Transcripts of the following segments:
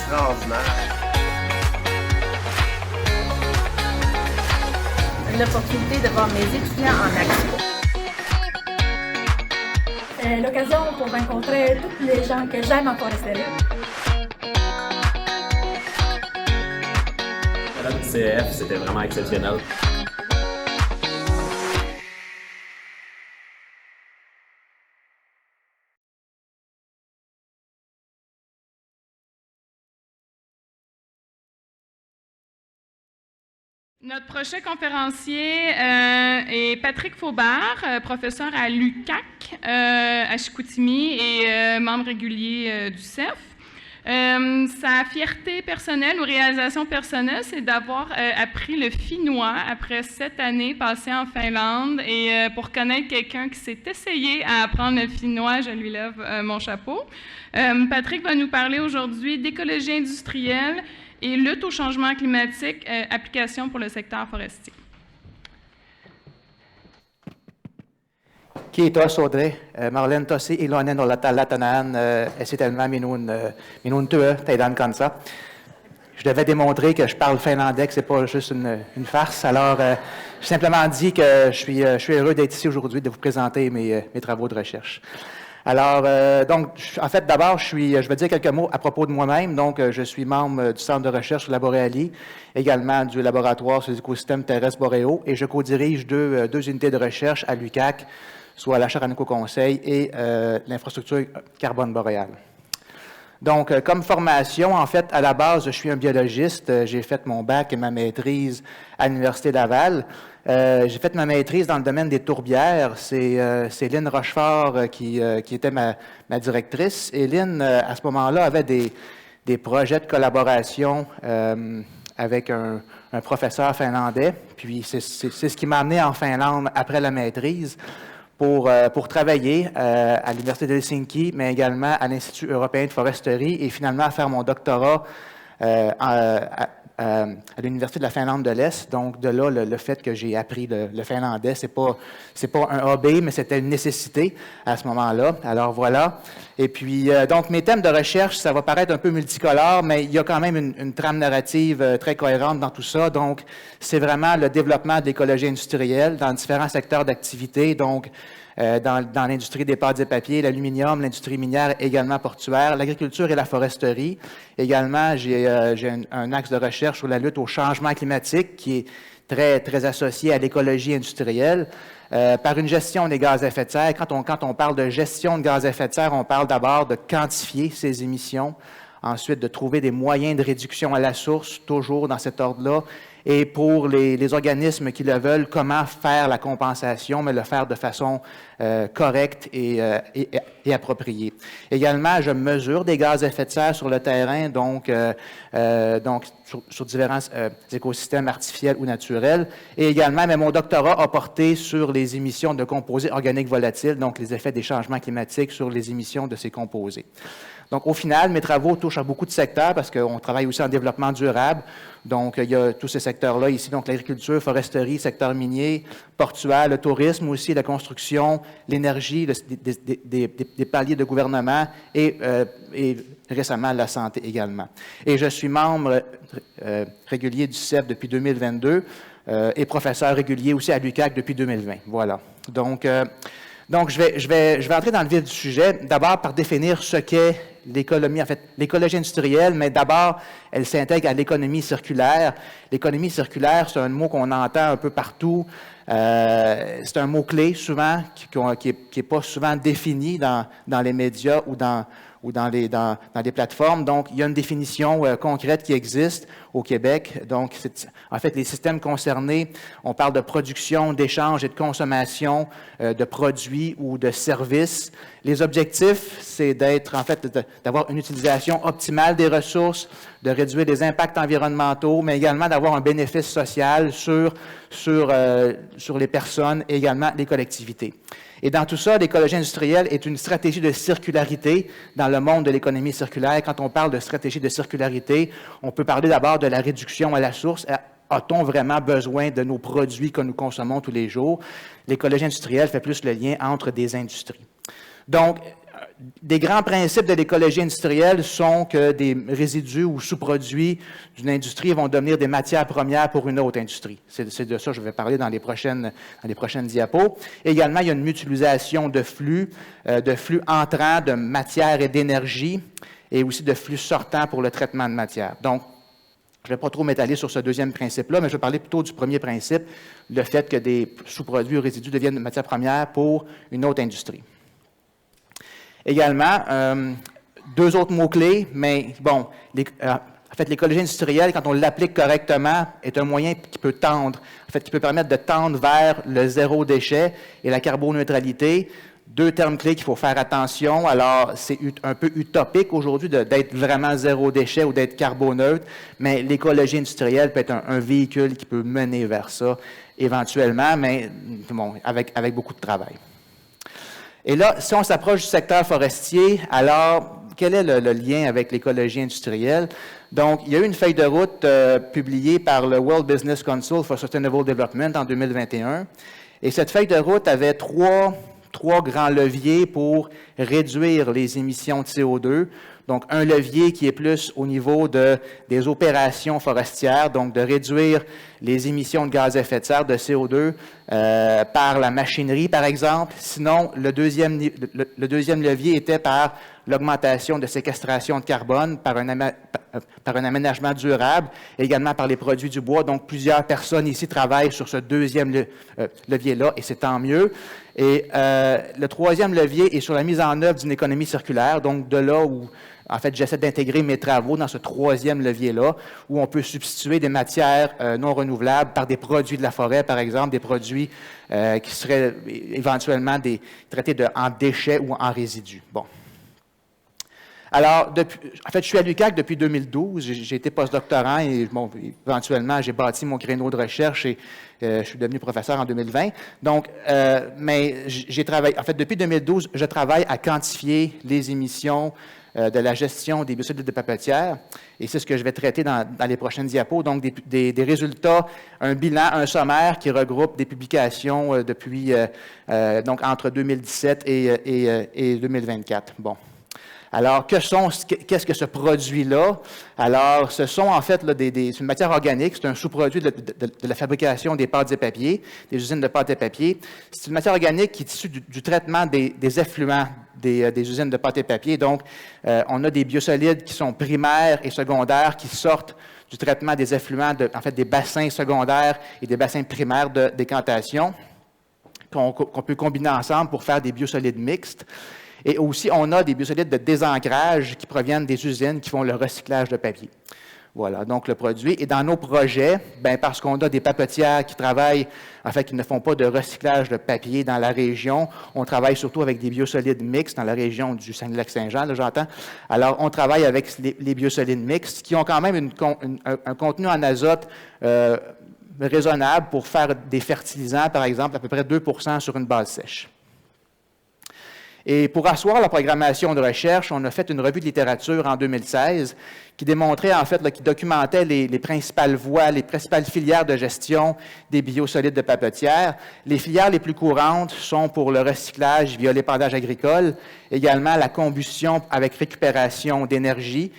extraordinaire. L'opportunité de voir mes étudiants en action. L'occasion pour rencontrer tous les gens que j'aime en foresterie. Le CEF, c'était vraiment exceptionnel. Notre prochain conférencier est Patrick Faubert, professeur à l'UQAC à Chicoutimi et membre régulier du CEF. Sa fierté personnelle ou réalisation personnelle, c'est d'avoir appris le finnois après 7 années passées en Finlande. Et pour connaître quelqu'un qui s'est essayé à apprendre le finnois, je lui lève mon chapeau. Patrick va nous parler aujourd'hui d'écologie industrielle et lutte au changement climatique, application pour le secteur forestier. Kiitos Audrey. Mä olen tosi iloinen olla täällä tänään esitelmään minun työ teidän kanssa. Je devais démontrer que je parle finlandais, que ce n'est pas juste une farce. Alors, j'ai simplement dit que je suis heureux d'être ici aujourd'hui, de vous présenter mes travaux de recherche. Alors, donc, en fait, d'abord, je vais dire quelques mots à propos de moi-même. Donc, je suis membre du Centre de recherche sur la Boréalie, également du laboratoire sur les écosystèmes terrestres boréaux, et je co-dirige deux unités de recherche à l'UQAC, soit la Chaire Conseil et l'infrastructure carbone boréale. Donc, comme formation, en fait, à la base, je suis un biologiste. J'ai fait mon bac et ma maîtrise à l'Université Laval. J'ai fait ma maîtrise dans le domaine des tourbières. C'est Lynn Rochefort qui était ma directrice. Et Lynn, à ce moment-là, avait des projets de collaboration avec un professeur finlandais. Puis, c'est ce qui m'a amené en Finlande après la maîtrise pour travailler à l'Université d'Helsinki, mais également à l'Institut européen de foresterie et finalement à faire mon doctorat à l'Université de la Finlande de l'Est. Donc, de là, le fait que j'ai appris le finlandais, c'est pas un hobby, mais c'était une nécessité à ce moment-là. Alors, voilà. Et puis, donc, mes thèmes de recherche, ça va paraître un peu multicolore, mais il y a quand même une trame narrative très cohérente dans tout ça. Donc, c'est vraiment le développement de l'écologie industrielle dans différents secteurs d'activité. Donc, dans l'industrie des pâtes et papiers, l'aluminium, l'industrie minière, également portuaire, l'agriculture et la foresterie. Également, j'ai un axe de recherche sur la lutte au changement climatique qui est très, très associé à l'écologie industrielle. Par une gestion des gaz à effet de serre. Quand on parle de gestion de gaz à effet de serre, on parle d'abord de quantifier ces émissions, ensuite de trouver des moyens de réduction à la source, toujours dans cet ordre-là, et pour les organismes qui le veulent, comment faire la compensation, mais le faire de façon correcte et appropriée. Également, je mesure des gaz à effet de serre sur le terrain, donc sur différents écosystèmes artificiels ou naturels. Et également, mais mon doctorat a porté sur les émissions de composés organiques volatiles, donc les effets des changements climatiques sur les émissions de ces composés. Donc, au final, mes travaux touchent à beaucoup de secteurs parce qu'on travaille aussi en développement durable. Donc, il y a tous ces secteurs-là ici, donc l'agriculture, foresterie, secteur minier, portuaire, le tourisme aussi, la construction, l'énergie, des paliers de gouvernement et récemment la santé également. Et je suis membre régulier du CEF depuis 2022 et professeur régulier aussi à l'UQAC depuis 2020. Voilà. Donc, je vais entrer dans le vif du sujet, d'abord par définir ce qu'est l'économie, en fait, l'écologie industrielle, mais d'abord, elle s'intègre à l'économie circulaire. L'économie circulaire, c'est un mot qu'on entend un peu partout. C'est un mot-clé, souvent, qui est pas souvent défini dans les médias ou dans les plateformes. Donc, il y a une définition concrète qui existe au Québec. Donc, en fait, les systèmes concernés, on parle de production, d'échange et de consommation de produits ou de services. Les objectifs, c'est d'avoir une utilisation optimale des ressources, de réduire les impacts environnementaux, mais également d'avoir un bénéfice social sur les personnes et également les collectivités. Et dans tout ça, l'écologie industrielle est une stratégie de circularité dans le monde de l'économie circulaire. Quand on parle de stratégie de circularité, on peut parler d'abord de la réduction à la source. A-t-on vraiment besoin de nos produits que nous consommons tous les jours? L'écologie industrielle fait plus le lien entre des industries. Donc, des grands principes de l'écologie industrielle sont que des résidus ou sous-produits d'une industrie vont devenir des matières premières pour une autre industrie. C'est de ça que je vais parler dans les prochaines diapos. Également, il y a une mutualisation de flux entrants de matière et d'énergie, et aussi de flux sortants pour le traitement de matière. Donc, je ne vais pas trop m'étaler sur ce deuxième principe-là, mais je vais parler plutôt du premier principe, le fait que des sous-produits ou résidus deviennent matières premières pour une autre industrie. Également, deux autres mots-clés, mais bon, en fait, l'écologie industrielle, quand on l'applique correctement, est un moyen qui peut tendre, en fait, qui peut permettre de tendre vers le zéro déchet et la carboneutralité. Deux termes clés qu'il faut faire attention. Alors, c'est un peu utopique aujourd'hui d'être vraiment zéro déchet ou d'être carboneutre, mais l'écologie industrielle peut être un véhicule qui peut mener vers ça éventuellement, mais bon, avec beaucoup de travail. Et là, si on s'approche du secteur forestier, alors, quel est le lien avec l'écologie industrielle? Donc, il y a eu une feuille de route publiée par le World Business Council for Sustainable Development en 2021, et cette feuille de route avait trois grands leviers pour réduire les émissions de CO2. Donc, un levier qui est plus au niveau des opérations forestières, donc de réduire les émissions de gaz à effet de serre, de CO2, par la machinerie, par exemple. Sinon, le deuxième levier était par l'augmentation de séquestration de carbone, par un aménagement durable, et également par les produits du bois. Donc, plusieurs personnes ici travaillent sur ce deuxième levier-là, et c'est tant mieux. Et le troisième levier est sur la mise en œuvre d'une économie circulaire, donc de là où, en fait, j'essaie d'intégrer mes travaux dans ce troisième levier-là, où on peut substituer des matières non renouvelables par des produits de la forêt, par exemple, des produits qui seraient éventuellement traités en déchets ou en résidus. Bon. Alors, en fait, je suis à l'UQAC depuis 2012. J'ai été postdoctorant et, bon, éventuellement, j'ai bâti mon créneau de recherche et je suis devenu professeur en 2020. Donc, mais j'ai travaillé, en fait, depuis 2012, je travaille à quantifier les émissions de la gestion des biosolides de papetière. Et c'est ce que je vais traiter dans les prochaines diapos. Donc, des résultats, un bilan, un sommaire qui regroupe des publications depuis, donc, entre 2017 et 2024. Bon. Alors, qu'est-ce que ce produit-là? Alors, ce sont en fait c'est une matière organique, c'est un sous-produit de la fabrication des pâtes et papiers, des usines de pâtes et papier. C'est une matière organique qui est issue du traitement des effluents des usines de pâtes et papier. Donc, on a des biosolides qui sont primaires et secondaires qui sortent du traitement des effluents, en fait, des bassins secondaires et des bassins primaires de décantation qu'on peut combiner ensemble pour faire des biosolides mixtes. Et aussi, on a des biosolides de désancrage qui proviennent des usines qui font le recyclage de papier. Voilà, donc le produit. Et dans nos projets, bien, parce qu'on a des papetières qui travaillent, en fait, qui ne font pas de recyclage de papier dans la région, on travaille surtout avec des biosolides mixtes dans la région du Saguenay-Lac-Saint-Jean, là, j'entends. Alors, on travaille avec les biosolides mixtes qui ont quand même un contenu en azote raisonnable pour faire des fertilisants, par exemple, à peu près 2 % sur une base sèche. Et pour asseoir la programmation de recherche, on a fait une revue de littérature en 2016 qui démontrait, en fait, qui documentait les principales voies, les principales filières de gestion des biosolides de papetière. Les filières les plus courantes sont pour le recyclage via l'épandage agricole, également la combustion avec récupération d'énergie,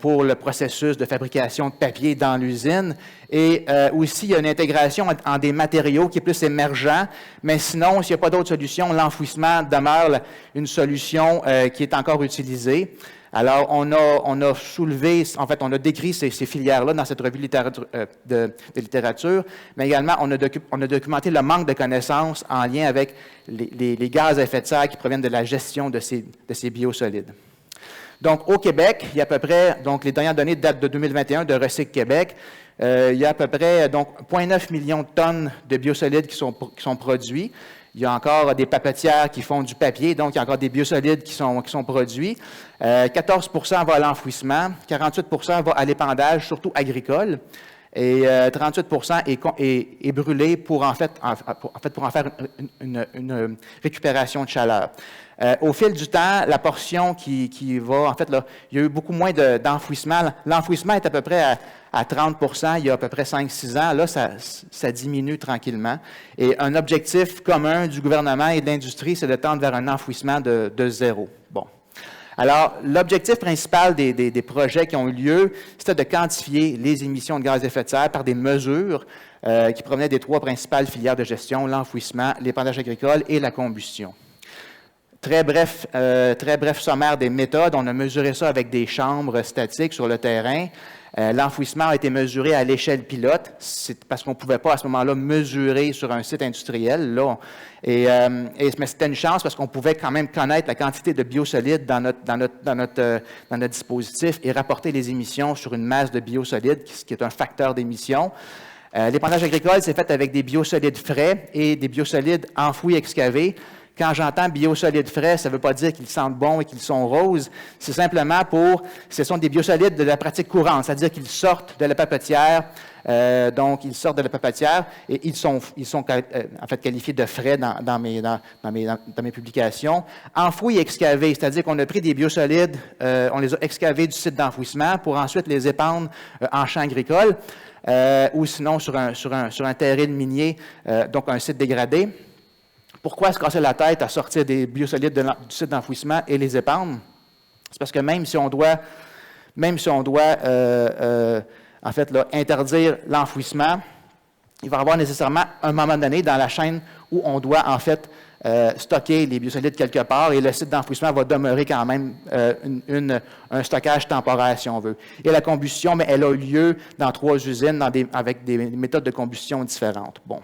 pour le processus de fabrication de papier dans l'usine. Et aussi, il y a une intégration en des matériaux qui est plus émergent, mais sinon, s'il n'y a pas d'autre solution, l'enfouissement demeure une solution qui est encore utilisée. Alors, on a soulevé, en fait, on a décrit ces filières-là dans cette revue de littérature, mais également, on a documenté le manque de connaissances en lien avec les gaz à effet de serre qui proviennent de la gestion de ces biosolides. Donc, au Québec, il y a à peu près, donc les dernières données datent de 2021 de Recyc Québec, il y a à peu près donc 0,9 millions de tonnes de biosolides qui sont produits. Il y a encore des papetières qui font du papier, donc il y a encore des biosolides qui sont produits. 14 % va à l'enfouissement, 48 % va à l'épandage, surtout agricole. Et 38 est brûlé pour en faire une récupération de chaleur. Au fil du temps, la portion qui va, en fait, là, il y a eu beaucoup moins d'enfouissement. L'enfouissement est à peu près à 30 il y a à peu près 5-6 ans. Là, ça diminue tranquillement. Et un objectif commun du gouvernement et de l'industrie, c'est de tendre vers un enfouissement de zéro. Bon. Alors, l'objectif principal des projets qui ont eu lieu, c'était de quantifier les émissions de gaz à effet de serre par des mesures qui provenaient des 3 principales filières de gestion, l'enfouissement, l'épandage agricole et la combustion. Très bref sommaire des méthodes. On a mesuré ça avec des chambres statiques sur le terrain. L'enfouissement a été mesuré à l'échelle pilote. C'est parce qu'on ne pouvait pas à ce moment-là mesurer sur un site industriel. Là. Mais c'était une chance parce qu'on pouvait quand même connaître la quantité de biosolides dans notre dispositif et rapporter les émissions sur une masse de biosolides, ce qui est un facteur d'émission. L'épandage agricole, c'est fait avec des biosolides frais et des biosolides enfouis excavés. Quand j'entends biosolides frais, ça ne veut pas dire qu'ils sentent bon et qu'ils sont roses. C'est simplement ce sont des biosolides de la pratique courante, c'est-à-dire qu'ils sortent de la papetière. Donc, ils sortent de la papetière et ils sont en fait qualifiés de frais dans mes publications. Enfouis et excavés, c'est-à-dire qu'on a pris des biosolides, on les a excavés du site d'enfouissement pour ensuite les épandre en champ agricole ou sinon sur un terrain minier, donc un site dégradé. Pourquoi se casser la tête à sortir des biosolides du site d'enfouissement et les épandre? C'est parce que même si on doit en fait, là, interdire l'enfouissement, il va y avoir nécessairement un moment donné dans la chaîne où on doit en fait stocker les biosolides quelque part et le site d'enfouissement va demeurer quand même un stockage temporaire, si on veut. Et la combustion, mais elle a eu lieu dans 3 usines avec des méthodes de combustion différentes. Bon.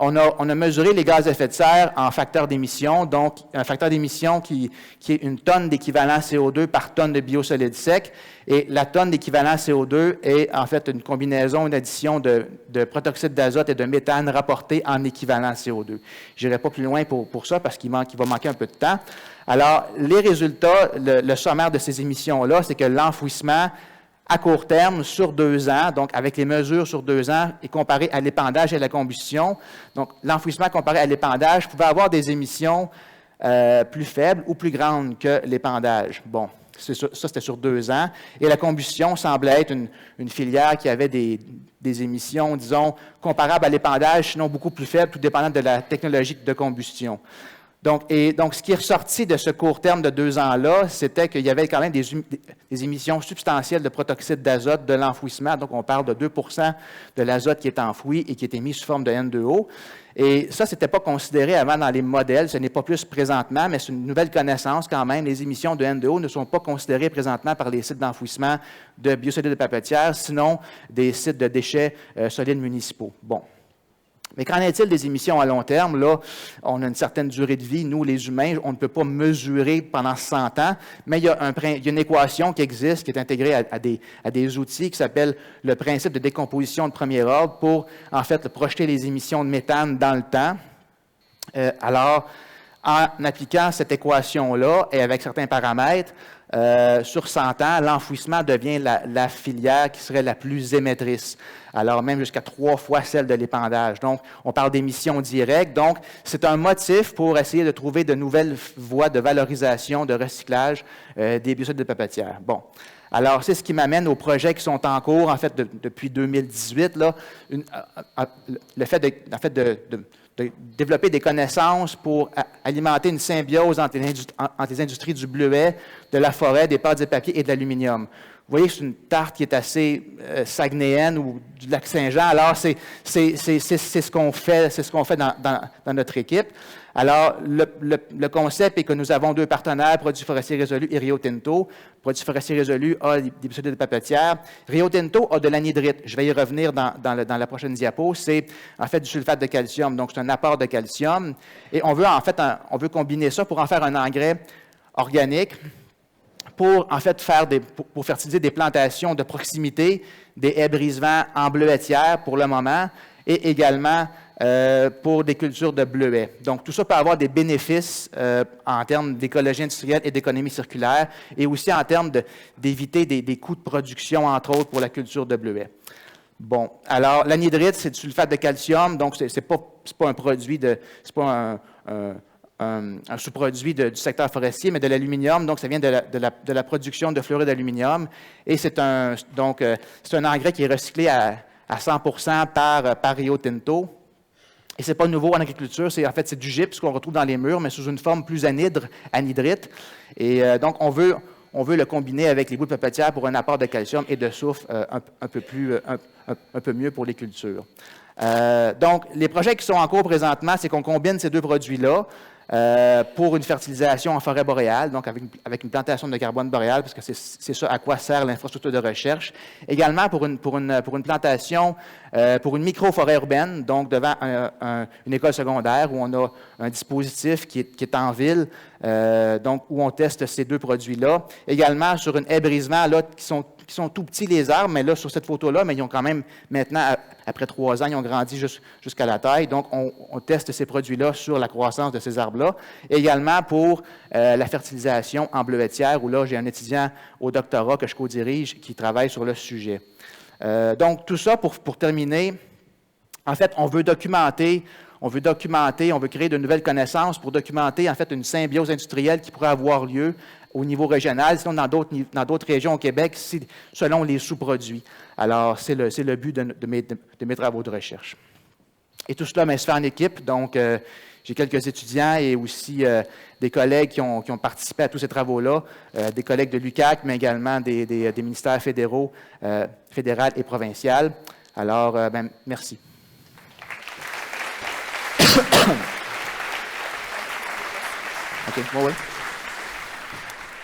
On a mesuré les gaz à effet de serre en facteur d'émission, donc un facteur d'émission qui est une tonne d'équivalent CO2 par tonne de biosolides secs. Et la tonne d'équivalent CO2 est en fait une combinaison, une addition de protoxyde d'azote et de méthane rapportés en équivalent CO2. Je n'irai pas plus loin pour ça parce qu'il va manquer un peu de temps. Alors, les résultats, le sommaire de ces émissions-là, c'est que l'enfouissement à court terme, sur 2 ans, donc avec les mesures sur 2 ans, et comparé à l'épandage et à la combustion. Donc, l'enfouissement comparé à l'épandage pouvait avoir des émissions plus faibles ou plus grandes que l'épandage. Bon, ça, c'était sur 2 ans. Et la combustion semblait être une filière qui avait des émissions, disons, comparables à l'épandage, sinon beaucoup plus faibles, tout dépendant de la technologie de combustion. Donc, ce qui est ressorti de ce court terme de 2 ans-là, c'était qu'il y avait quand même des émissions substantielles de protoxyde d'azote de l'enfouissement. Donc, on parle de 2 de l'azote qui est enfoui et qui est émis sous forme de N2O. Et ça, ce n'était pas considéré avant dans les modèles. Ce n'est pas plus présentement, mais c'est une nouvelle connaissance quand même. Les émissions de N2O ne sont pas considérées présentement par les sites d'enfouissement de biosolides de papetière, sinon des sites de déchets solides municipaux. Bon. Mais qu'en est-il des émissions à long terme? Là, on a une certaine durée de vie. Nous, les humains, on ne peut pas mesurer pendant 100 ans, mais il y a une équation qui existe, qui est intégrée à des outils qui s'appelle le principe de décomposition de premier ordre pour, en fait, projeter les émissions de méthane dans le temps. Alors, en appliquant cette équation-là et avec certains paramètres, sur 100 ans, l'enfouissement devient la filière qui serait la plus émettrice. Alors, même jusqu'à 3 fois celle de l'épandage. Donc, on parle d'émissions directes. Donc, c'est un motif pour essayer de trouver de nouvelles voies de valorisation, de recyclage des biosolides de papetière. Bon. Alors, c'est ce qui m'amène aux projets qui sont en cours, en fait, depuis 2018. Là, le fait de développer des connaissances pour alimenter une symbiose entre les industries du bleuet, de la forêt, des pâtes et papier et de l'aluminium. Vous voyez, c'est une tarte qui est assez saguenéenne ou du lac Saint-Jean. Alors, c'est ce qu'on fait dans notre équipe. Alors, le concept est que nous avons 2 partenaires, Produits forestiers résolus et Rio Tinto. Produits forestiers résolus a des biosolides de papetière. Rio Tinto a de l'anhydrite. Je vais y revenir dans la prochaine diapo. C'est en fait du sulfate de calcium, donc c'est un apport de calcium. Et on veut combiner ça pour en faire un engrais organique, pour en fait pour fertiliser des plantations de proximité, des haies brise-vent en bleuetière pour le moment, et également pour des cultures de bleuets. Donc, tout ça peut avoir des bénéfices en termes d'écologie industrielle et d'économie circulaire, et aussi en termes d'éviter des coûts de production, entre autres, pour la culture de bleuets. Bon, alors, l'anhydrite, c'est du sulfate de calcium, donc c'est pas un produit c'est pas un sous-produit du secteur forestier, mais de l'aluminium, donc ça vient de la production de fluorure d'aluminium, et c'est un engrais qui est recyclé à 100% par Rio Tinto. Et ce n'est pas nouveau en agriculture, en fait, c'est du gypse qu'on retrouve dans les murs, mais sous une forme plus anhydrite. Et donc, on veut le combiner avec les boues de papetière pour un apport de calcium et de soufre un peu mieux pour les cultures. Donc, les projets qui sont en cours présentement, c'est qu'on combine ces deux produits-là pour une fertilisation en forêt boréale, donc avec une plantation de carbone boréal, parce que c'est ça à quoi sert l'infrastructure de recherche. Également pour une plantation, pour une micro-forêt urbaine, donc devant une école secondaire où on a un dispositif qui est en ville, donc où on teste ces deux produits-là. Également sur une haie brisement, là, qui sont tout petits les arbres, mais là, sur cette photo-là, mais ils ont quand même, maintenant, après 3 ans, ils ont grandi jusqu'à la taille. Donc, on teste ces produits-là sur la croissance de ces arbres-là. Également pour la fertilisation en bleuetière, où là, j'ai un étudiant au doctorat que je co-dirige qui travaille sur le sujet. Donc, tout ça, pour terminer, en fait, on veut documenter, on veut créer de nouvelles connaissances pour documenter, en fait, une symbiose industrielle qui pourrait avoir lieu au niveau régional, sinon dans d'autres régions au Québec, selon les sous-produits. Alors, c'est le but de mes travaux de recherche. Et tout cela se fait en équipe, donc j'ai quelques étudiants et aussi des collègues qui ont participé à tous ces travaux-là, des collègues de l'UQAC, mais également des ministères fédéraux, fédéral et provincial. Alors, merci. OK, oui.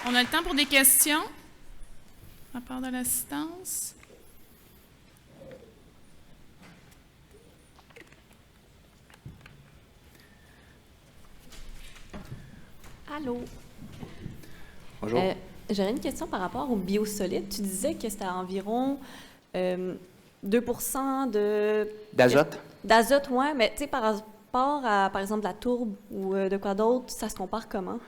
On a le temps pour des questions, à part de l'assistance. Allô? Bonjour. J'aurais une question par rapport au biosolides. Tu disais que c'était environ 2% D'azote? D'azote, oui, mais tu sais, par rapport à, par exemple, la tourbe ou de quoi d'autre, ça se compare comment?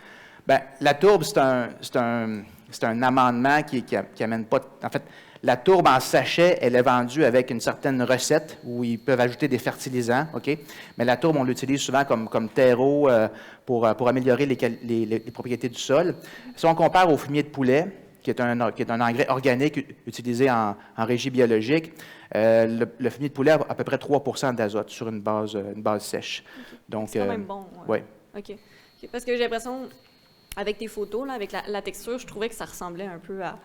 Bien, la tourbe, c'est un amendement qui amène pas... En fait, la tourbe en sachet, elle est vendue avec une certaine recette où ils peuvent ajouter des fertilisants, OK? Mais la tourbe, on l'utilise souvent comme terreau pour améliorer les propriétés du sol. Si on compare au fumier de poulet, qui est un engrais organique utilisé en régie biologique, le fumier de poulet a à peu près 3% d'azote sur une base sèche. Okay. Donc, c'est quand même bon. Oui. OK. Parce que j'ai l'impression, avec tes photos, là, avec la texture, je trouvais que ça ressemblait un peu à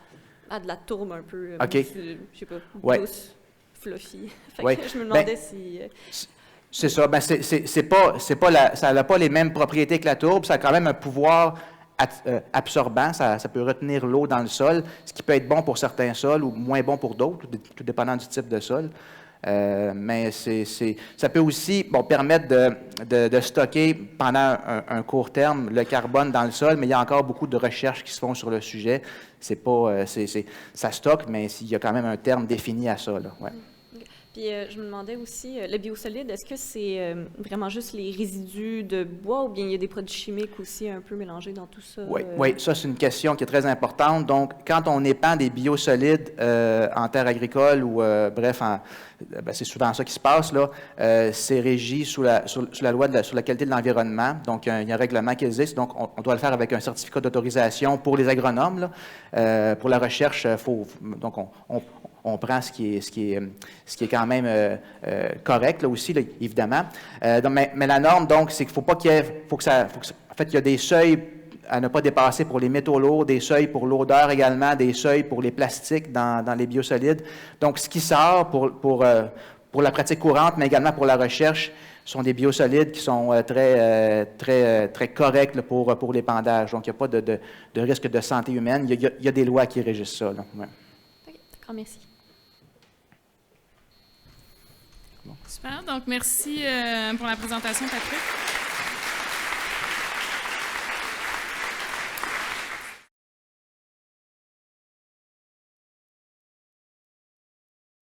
de la tourbe un peu, OK. je sais pas, douce, fluffy. Fait que je me demandais si... C'est ça. Ben, ça n'a pas les mêmes propriétés que la tourbe. Ça a quand même un pouvoir absorbant. Ça peut retenir l'eau dans le sol, ce qui peut être bon pour certains sols ou moins bon pour d'autres, tout dépendant du type de sol. Mais ça peut aussi permettre de stocker pendant un court terme le carbone dans le sol, mais il y a encore beaucoup de recherches qui se font sur le sujet. Ça stocke, mais il y a quand même un terme défini à ça. Là. Ouais. Puis je me demandais aussi, le biosolide, est-ce que c'est vraiment juste les résidus de bois ou bien il y a des produits chimiques aussi un peu mélangés dans tout ça? Oui, ça c'est une question qui est très importante. Donc, quand on épand des biosolides en terre agricole ou bref, c'est souvent ça qui se passe, là, c'est régi sous la loi sur la qualité de l'environnement. Donc, il y a un règlement qui existe. Donc, on doit le faire avec un certificat d'autorisation pour les agronomes. Là. Pour la recherche, donc on prend ce qui est quand même correct là aussi, là, évidemment. Mais la norme, donc, c'est qu'il ne faut pas qu'il y ait... en fait, il y a des seuils à ne pas dépasser pour les métaux lourds, des seuils pour l'odeur également, des seuils pour les plastiques dans les biosolides. Donc, ce qui sort pour la pratique courante, mais également pour la recherche, sont des biosolides qui sont très corrects là, pour l'épandage. Donc, il n'y a pas de risque de santé humaine. Il y a des lois qui régissent ça. Là. Ouais. OK, d'accord, merci. Super, donc merci pour la présentation, Patrick.